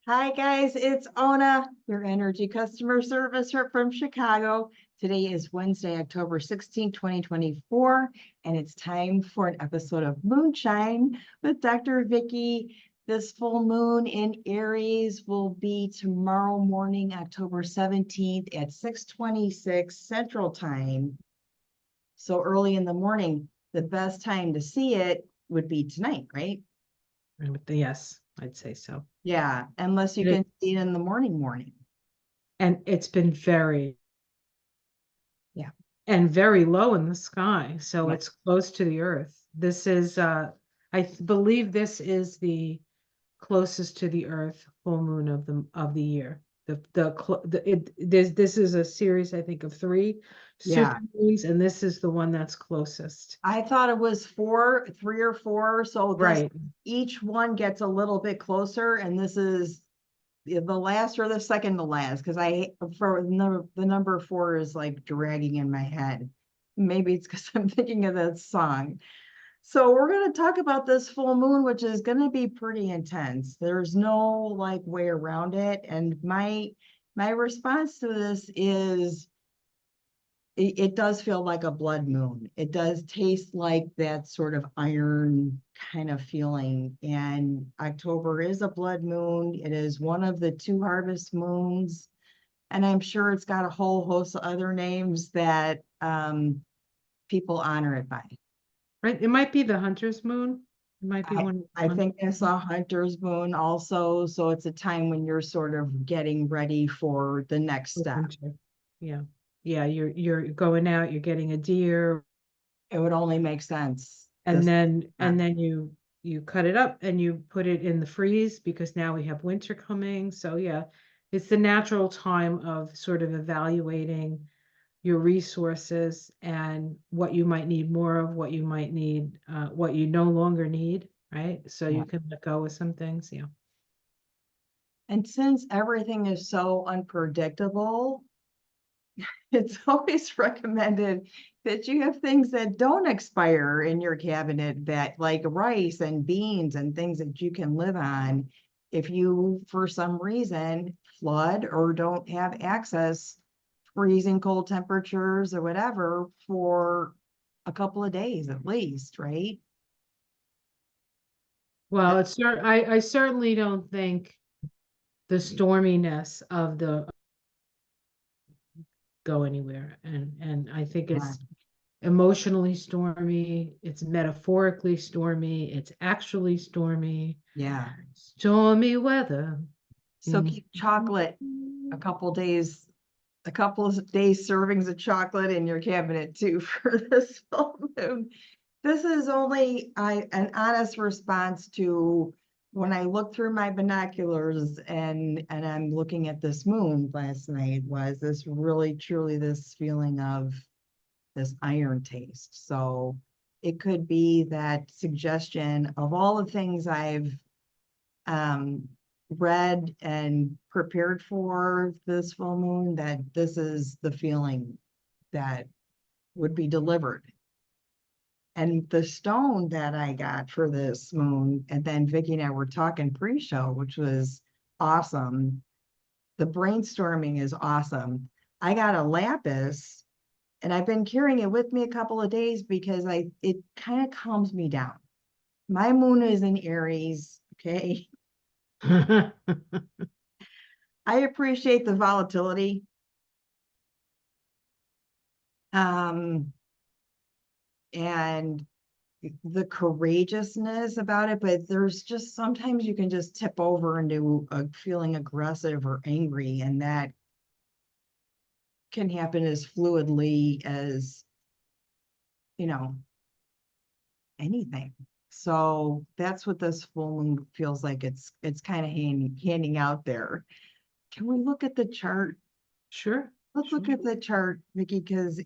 Hi guys, it's Ona, your energy customer service rep from Chicago. Today is Wednesday, October 16, 2024, and it's time for an episode of Moonshine with Dr. Vicky. This full moon in Aries will be tomorrow morning, October 17th at 6:26 Central Time. So early in the morning, the best time to see it would be tonight, right? Yes, I'd say so. Yeah, unless you And can it, see it in the morning. and it's been Yeah. very low in the sky, so Yeah. it's close to the earth. This is believe this is the closest to the earth full moon of the year. This is a series, I think, of three Yeah. super moons, and this is the one that's closest. I thought it was three or four. So this Right. each one gets a little bit closer, and this is the last or the second to last because for the number four is like dragging in my head. Maybe it's because I'm thinking of that song. So we're going to talk about this full moon, which is going to be pretty intense. There's no like way around it, and my response to this is it does feel like a blood moon. It does taste like that sort of iron kind of feeling. And October is a blood moon. It is one of the two harvest moons. And I'm sure it's got a whole host of other names that people honor it by. Right. It might be the hunter's moon. It might be I, one of the I hunter's think I saw Hunter's Moon also. So it's a time when you're sort of getting ready for the next step. hunter. Yeah. Yeah, you're going out, you're getting a deer, It would only make sense. and This, then you cut it up and you put it in the freeze because now we have winter coming. So yeah, it's the natural time of sort of evaluating your resources and what you might need more of, what you might need, what you no longer need, right? So yeah. you can let go of some things. Yeah. And since everything is so unpredictable, it's always recommended that you have things that don't expire in your cabinet, that like rice and beans and things that you can live on if you, for some reason, flood or don't have access, freezing cold temperatures or whatever for a couple of days at least, right? Well, I certainly don't think the storminess of the go anywhere. And I think Yeah. it's emotionally stormy, it's metaphorically stormy, it's actually stormy, Yeah. stormy weather. So keep chocolate a couple of days servings of chocolate in your cabinet too for this full moon. This is only an honest response to when I looked through my binoculars and I'm looking at this moon last night, was this really truly this feeling of this iron taste. So it could be that suggestion of all the things I've um, read and prepared for this full moon, that this is the feeling that would be delivered. And the stone that I got for this moon, and then Vicky and I were talking pre-show, which was awesome. The brainstorming is awesome. I got a lapis, and I've been carrying it with me a couple of days because it kind of calms me down. My moon is in Aries, okay? I appreciate the volatility. Um, and the courageousness about it, but there's just sometimes you can just tip over into feeling aggressive or angry, and that can happen as fluidly as, you know, anything. So that's what this full moon feels like. It's kind of handing out there. Can we look at the chart? Sure, Let's sure. look at the chart, Vicky, because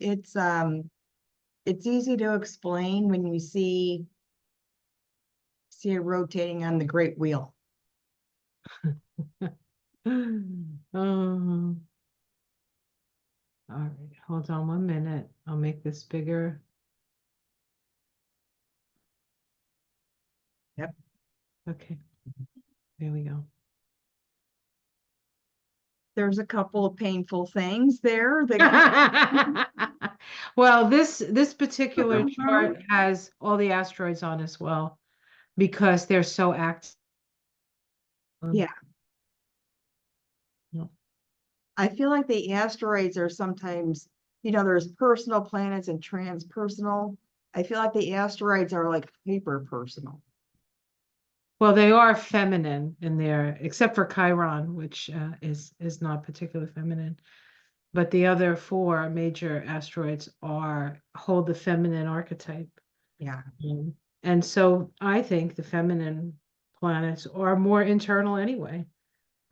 it's easy to explain when you see it rotating on the great wheel. Um, all right, hold on 1 minute. I'll make this bigger. Yep. Okay, there we go. there's a couple of painful things there that Well, this particular chart has all the asteroids on as well because they're so active. yeah, Yeah. I feel like the asteroids are sometimes, there's personal planets and transpersonal. I feel like the asteroids are like hyper personal. Well, they are feminine in there, except for Chiron, which is not particularly feminine. But the other four major asteroids are hold the feminine archetype. Yeah, And so I think the feminine planets are more internal anyway,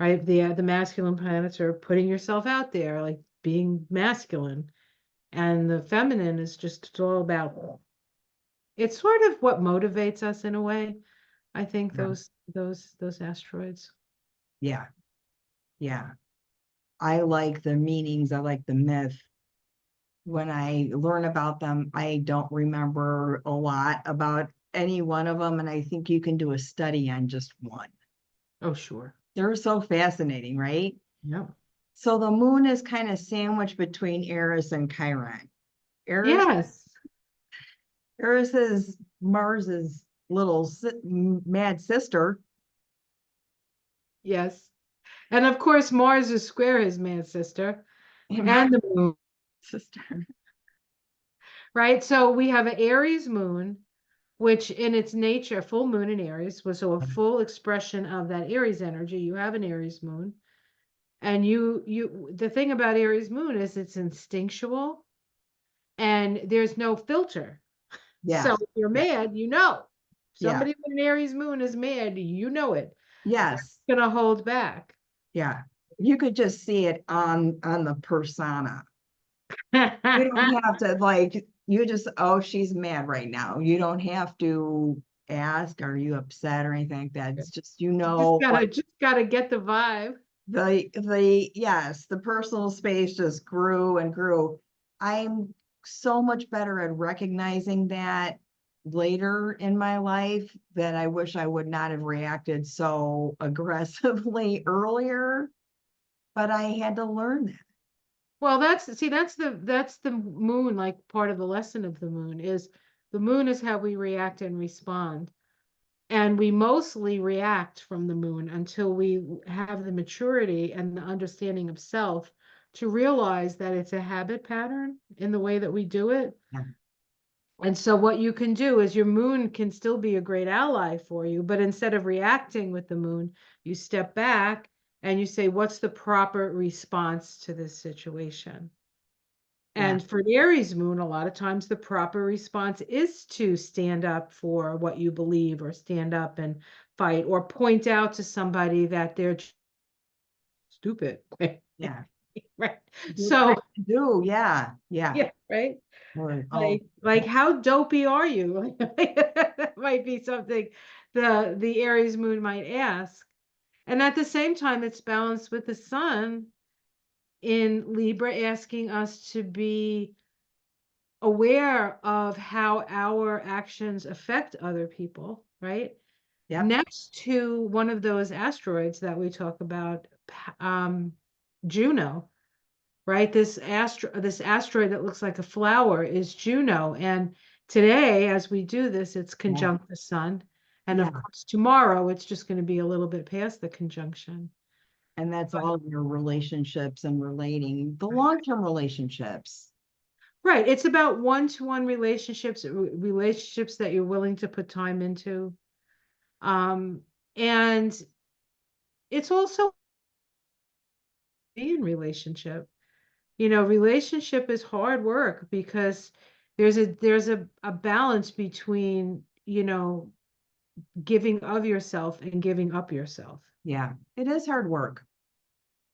right? The masculine planets are putting yourself out there, like being masculine. And the feminine is just it's all about it's sort of what motivates us in a way. I think yeah, those asteroids. yeah, yeah. I like the meanings. I like the myth. When I learn about them, I don't remember a lot about any one of them. And I think you can do a study on just one. Oh, sure. They're so fascinating, right? Yep. So the moon is kind of sandwiched between Eris and Chiron. Eris, Yes. Eris is Mars's little mad sister. Yes. And of course, Mars is square his man sister And and Mars' the moon, sister. right? So we have an Aries moon, which in its nature, full moon in Aries was so a full expression of that Aries energy. You have an Aries moon. And the thing about Aries moon is it's instinctual and there's no filter. So Yes. if you're Yeah. mad, you know. Yeah. Somebody with an Aries moon is mad, you know it. Yes. Gonna hold back. Yeah. You could just see it on the persona. You don't have to like you just, oh, she's mad right now. You don't have to ask, are you upset or anything like that. It's just Just gotta get the vibe. yes, the personal space just grew and grew. I'm so much better at recognizing that later in my life that I wish I would not have reacted so aggressively earlier, but I had to learn that. Well, that's the moon, like part of the lesson of the moon is the moon is how we react and respond. And we mostly react from the moon until we have the maturity and the understanding of self to realize that it's a habit pattern in the way that we do it. Yeah. And so what you can do is your moon can still be a great ally for you, but instead of reacting with the moon, you step back and you say, what's the proper response to this situation? Yeah. And for the Aries moon, a lot of times the proper response is to stand up for what you believe or stand up and fight or point out to somebody that they're stupid. Yeah. Right. Do So, do, yeah. Yeah. yeah, right. Or, oh, Like how dopey are you? That might be something the Aries moon might ask. And at the same time, it's balanced with the sun in Libra asking us to be aware of how our actions affect other people, right? yep. Next to one of those asteroids that we talk about, Juno, right? This asteroid that looks like a flower is Juno. And today, as we do this, it's Yeah. conjunct the sun. And of Yeah. course, tomorrow it's just going to be a little bit past the conjunction. And that's But all of your relationships and relating the long-term relationships. right, it's about one-to-one relationships, relationships that you're willing to put time into. And it's also in relationship. Relationship is hard work because there's a balance between, giving of yourself and giving up yourself. Yeah. It is hard work.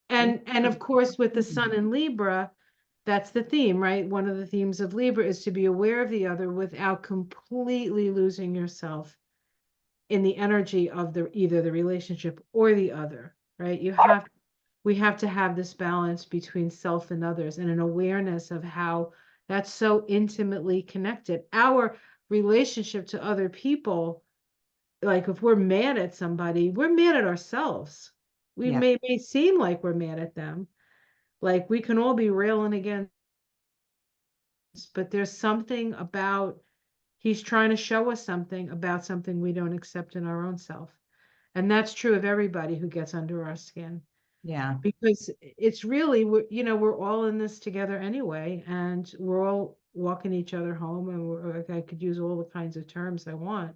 And of course, with the sun in Libra, that's the theme, right? One of the themes of Libra is to be aware of the other without completely losing yourself in the energy of either the relationship or the other, right? We have to have this balance between self and others and an awareness of how that's so intimately connected. Our relationship to other people, like if we're mad at somebody, we're mad at ourselves. we Yeah. may seem like we're mad at them. Like we can all be railing against, but there's something about he's trying to show us something about something we don't accept in our own self. And that's true of everybody who gets under our skin. Yeah. Because it's really, we're all in this together anyway, and we're all walking each other home, and I could use all the kinds of terms I want.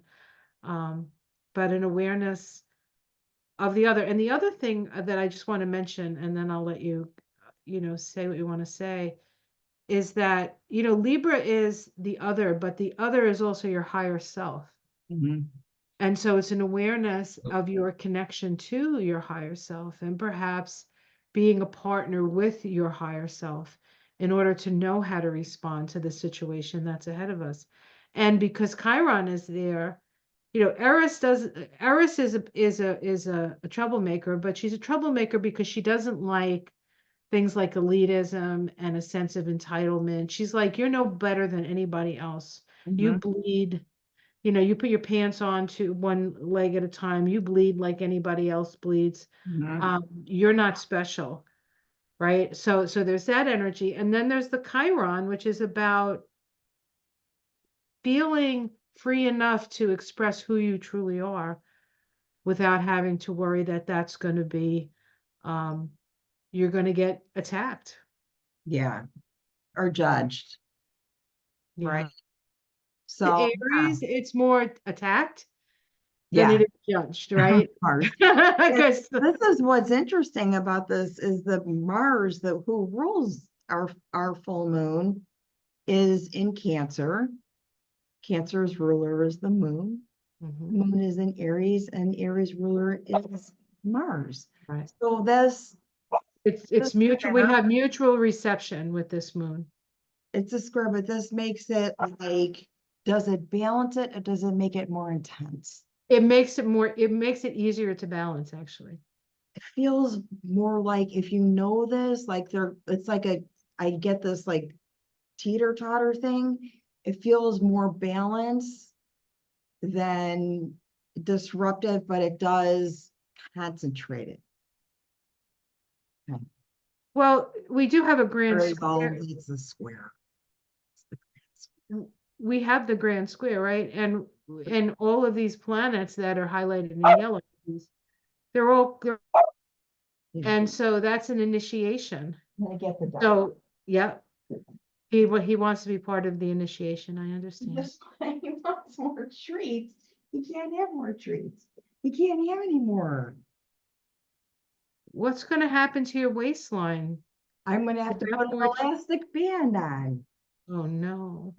But an awareness of the other. And the other thing that I just want to mention, and then I'll let you, say what you want to say, is that, Libra is the other, but the other is also your higher self. Mhm. And so it's an awareness of your connection to your higher self, and perhaps being a partner with your higher self in order to know how to respond to the situation that's ahead of us. And because Chiron is there, Eris is a troublemaker, but she's a troublemaker because she doesn't like things like elitism and a sense of entitlement. She's like, you're no better than anybody else. You Mhm. bleed, you put your pants on to one leg at a time. You bleed like anybody else bleeds. Mhm. You're not special, right? So there's that energy. And then there's the Chiron, which is about feeling free enough to express who you truly are without having to worry that that's going to be, you're going to get attacked. Yeah. Or judged, right? Yeah. The So, Aries, it's more attacked than yeah, it is judged, of right? course. Because This is what's interesting about this is the Mars that who rules our full moon is in Cancer. Cancer's ruler is the moon. Mhm, Moon is in Aries, and Aries ruler is Mars. right. So this It's mutual. We square, have mutual reception with this moon. it's a square, but this makes it like, does it balance it or does it make it more intense? It makes it easier to balance, actually. It feels more like if you know this, like it's like I get this like teeter-totter thing. It feels more balanced than disruptive, but it does concentrate it. Okay. Well, we do have a grand Very bold, square. it's a square. It's the grand We have the grand square, right? And all of these planets that are highlighted in yellow, they're square. and so that's an initiation. Yeah, I get the dog. So, yeah, he wants to be part of the initiation. I understand. That's why he wants more treats. He can't have more treats. He can't have any more. What's going to happen to your waistline? I'm gonna Is have to that put an more? elastic band on. Oh no.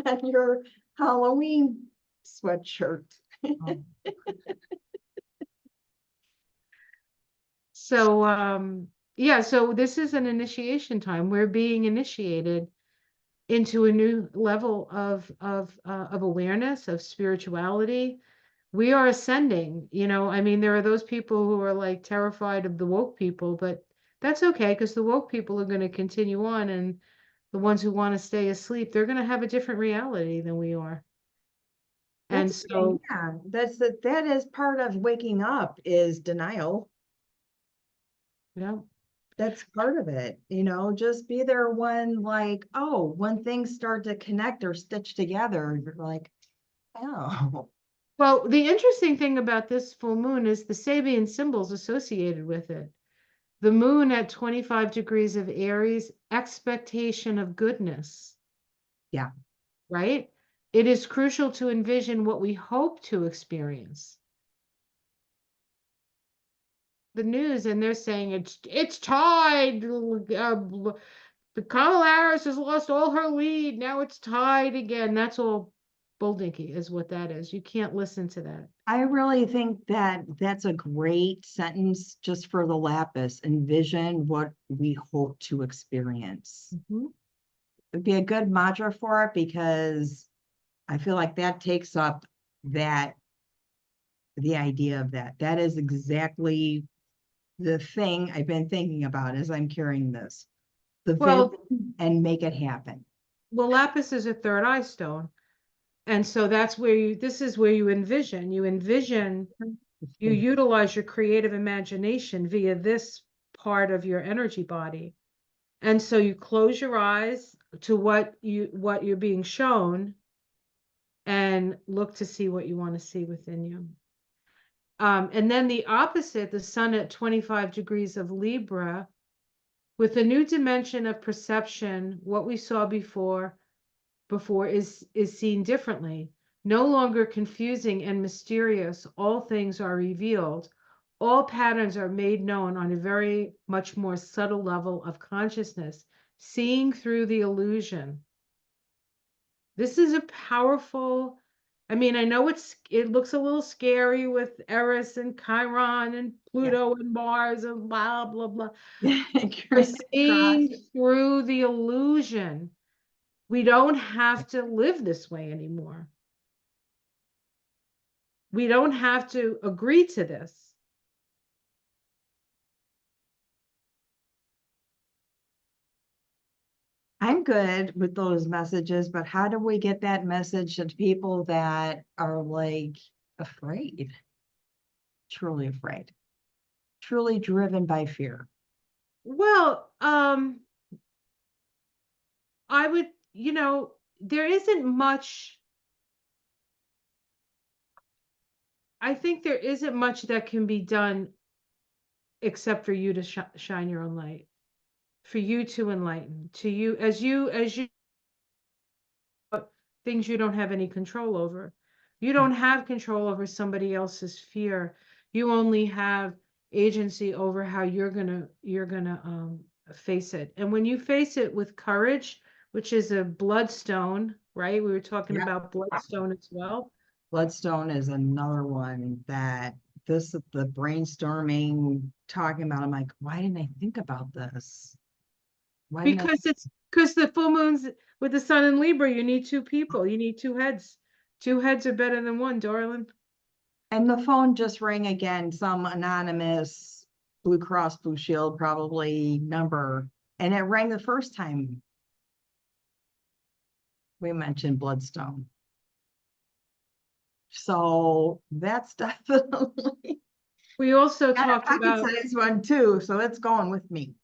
On your Halloween sweatshirt. Oh. So, yeah, so this is an initiation time. We're being initiated into a new level of awareness, of spirituality. We are ascending, I mean, there are those people who are like terrified of the woke people, but that's okay because the woke people are going to continue on, and the ones who want to stay asleep, they're going to have a different reality than we are. And That's okay, so, yeah. That is part of waking up is denial. yeah. That's part of it, just be there when like, oh, when things start to connect or stitch together, you're like, oh. Well, the interesting thing about this full moon is the Sabian symbols associated with it. The moon at 25 degrees of Aries, expectation of goodness, Yeah. right? It is crucial to envision what we hope to experience. The news, and they're saying it's tied. The Kamala Harris has lost all her lead. Now it's tied again. That's all bulldinky is what that is. You can't listen to that. I really think that that's a great sentence just for the lapis. Envision what we hope to experience. Mhm. It'd be a good mantra for it because I feel like that takes up that the idea of that. That is exactly the thing I've been thinking about as I'm carrying this. The Well, vision and make it happen. well, lapis is a third eye stone. And so that's where this is where you envision You utilize your creative imagination via this part of your energy body. And so you close your eyes to what you're being shown and look to see what you want to see within you. And then the opposite, the sun at 25 degrees of Libra, with a new dimension of perception, what we saw before is seen differently. No longer confusing and mysterious, all things are revealed. All patterns are made known on a very much more subtle level of consciousness, seeing through the illusion. This is a powerful, I mean, I know it looks a little scary with Eris and Chiron and Yeah. Pluto and Mars and blah, blah, blah. We're Cross. seeing through the illusion. We don't have to live this way anymore. We don't have to agree to this. I'm good with those messages, but how do we get that message to people that are like afraid, truly afraid, truly driven by fear? Well, I would, there isn't much, I think there isn't much that can be done except for you to shine your own light, for you to enlighten, to you, as you things you don't have any control over. You don't have control over somebody else's fear. You only have agency over how you're gonna face it. And when you face it with courage, which is a bloodstone, right? We were talking Yeah. about bloodstone as well. Bloodstone is another one that the brainstorming, talking about, I'm like, why didn't I think about this? Why didn't I? Because the full moons with the sun in Libra, you need two people, you need two heads. Two heads are better than one, darling. And the phone just rang again, some anonymous Blue Cross Blue Shield probably number. And it rang the first time we mentioned Bloodstone. So that's definitely We also got a talked pocket about size one too. So it's going with me.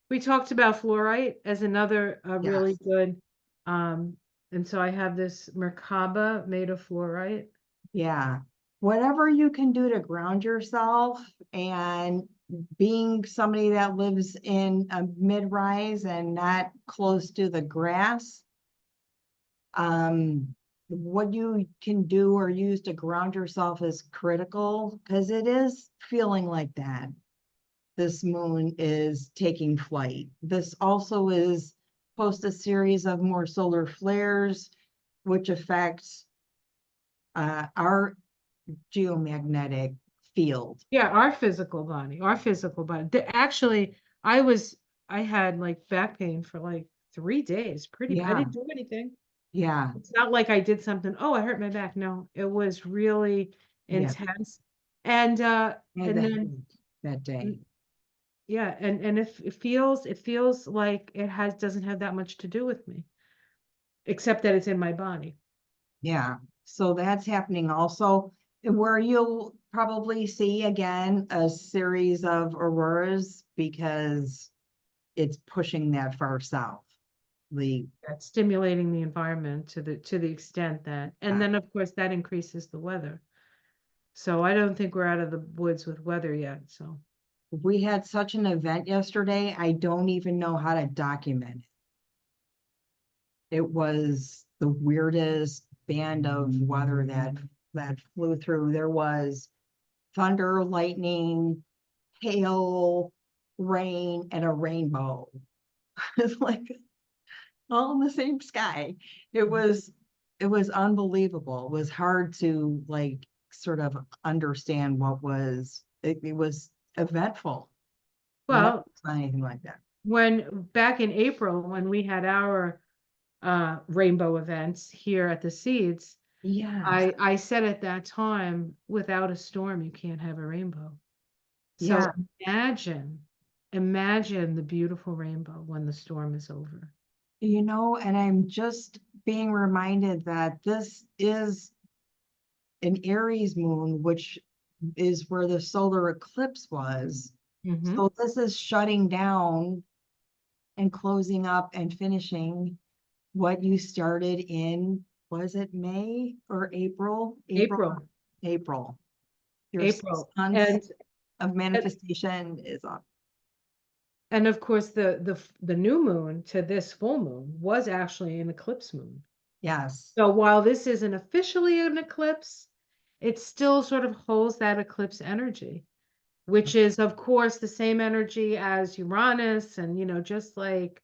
We talked about fluorite as another really Yes. good, and so I have this Merkaba made of fluorite. Yeah. Whatever you can do to ground yourself, and being somebody that lives in a mid-rise and not close to the grass, what you can do or use to ground yourself is critical, because it is feeling like that. This moon is taking flight. This also is post a series of more solar flares, which affects our geomagnetic field. Yeah, our physical body. Actually, I had like back pain for like 3 days. I Yeah, didn't do anything. yeah, It's not like I did something. Oh, I hurt my back. No, it was really yeah. intense. And I had and that then headache that day. yeah, and it feels like doesn't have that much to do with me, except that it's in my body. Yeah, so that's happening also, where you'll probably see again a series of auroras because it's pushing that far south. The That's stimulating the environment to the extent that, and then of course that increases the weather. So I don't think we're out of the woods with weather yet. So we had such an event yesterday, I don't even know how to document it. It was the weirdest band of weather that flew through. There was thunder, lightning, hail, rain, and a rainbow. It's like all in the same sky. It was it was unbelievable. It was hard to like sort of understand what was it was eventful. Never well, saw anything like that. when back in April when we had our rainbow events here at the Seeds, Yes. I said at that time, without a storm, you can't have a rainbow. So Yeah. imagine the beautiful rainbow when the storm is over. And I'm just being reminded that this is an Aries moon, which is where the solar eclipse was. Mhm. So this is shutting down and closing up and finishing what you started in, was it May or April? April. April. Your 6 April. months of manifestation is up. And of course, the new moon to this full moon was actually an eclipse moon. Yes. So while this isn't officially an eclipse, it still sort of holds that eclipse energy, which is, of course, the same energy as Uranus, and just like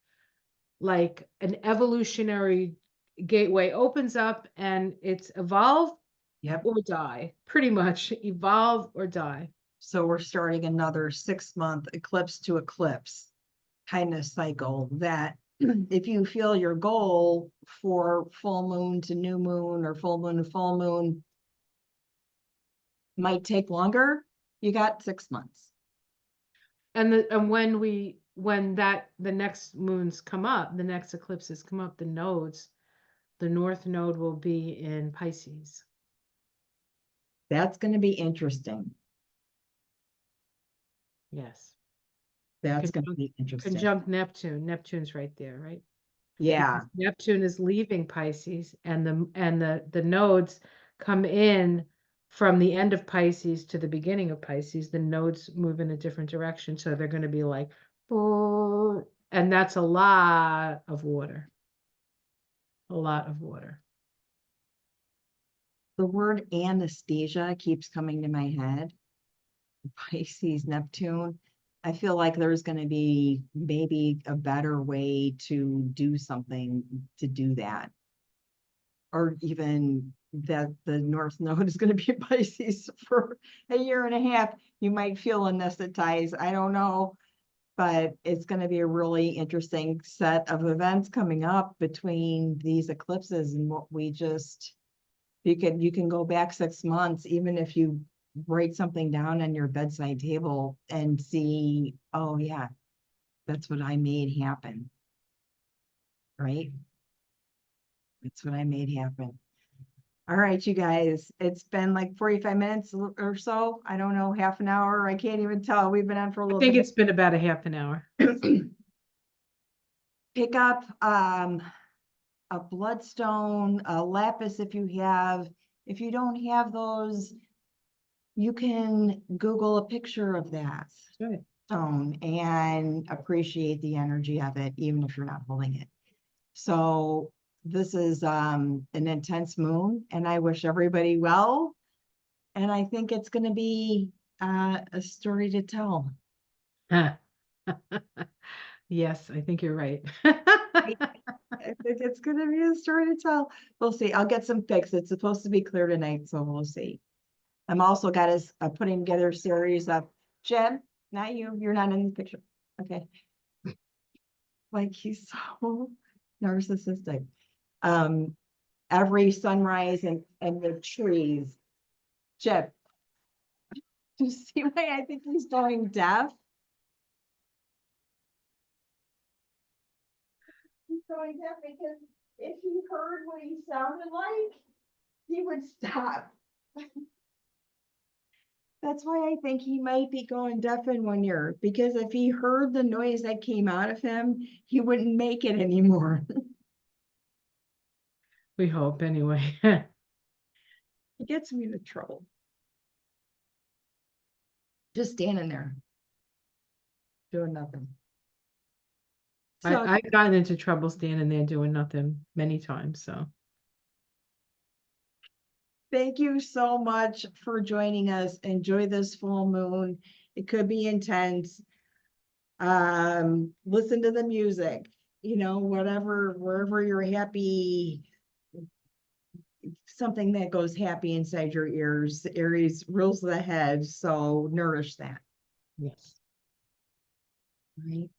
an evolutionary gateway opens up, and it's evolve Yep. or die, pretty much evolve or die. So we're starting another 6-month eclipse to eclipse kind of cycle that if you feel your goal for full moon to new moon or full moon to full moon might take longer, you got 6 months. And when the next moons come up, the next eclipses come up, the north node will be in Pisces. That's going to be interesting. Yes. That's going to be interesting. Conjunct Neptune. Neptune's right there, right? Yeah. Because Neptune is leaving Pisces, and the nodes come in from the end of Pisces to the beginning of Pisces. The nodes move in a different direction, so they're going to be like, "Brrr," and that's a lot of water. A lot of water. The word anesthesia keeps coming to my head. Pisces, Neptune. I feel like there's going to be maybe a better way to do something to do that. Or even that the North Node is going to be in Pisces for a year and a half. You might feel anesthetized. I don't know. But it's going to be a really interesting set of events coming up between these eclipses and what we just, you can go back 6 months, even if you write something down on your bedside table and see, oh yeah, that's what I made happen. Right? That's what I made happen. All right, you guys, it's been like 45 minutes or so. I don't know, half an hour. I can't even tell. We've been on for a I little think bit. it's been about a half an hour. Pick up a bloodstone, a lapis if you have. If you don't have those, you can Google a picture of that Right. stone and appreciate the energy of it, even if you're not holding it. So this is an intense moon, and I wish everybody well. And I think it's going to be a story to tell. Yes, I think you're right. I think it's going to be a story to tell. We'll see. I'll get some pics. It's supposed to be clear tonight, so we'll see. I'm also got us putting together a series of Jen, not you. You're not in the picture. Okay. Like he's so narcissistic. Um, every sunrise and the trees. Jeb, do you see why I think he's going deaf? He's going deaf because if he heard what he sounded like, he would stop. That's why I think he might be going deaf in 1 year, because if he heard the noise that came out of him, he wouldn't make it anymore. We hope anyway. He gets me into trouble. Just standing there, doing nothing. So I've gotten into trouble standing there doing nothing many times, so. thank you so much for joining us. Enjoy this full moon. It could be intense. Listen to the music, whatever, wherever you're happy, something that goes happy inside your ears. Aries rules the head, so nourish that. Yes. Right.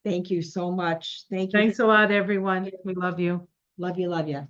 Thank you so much. Thank you. Thanks a lot, everyone. We love you. Love you, love you.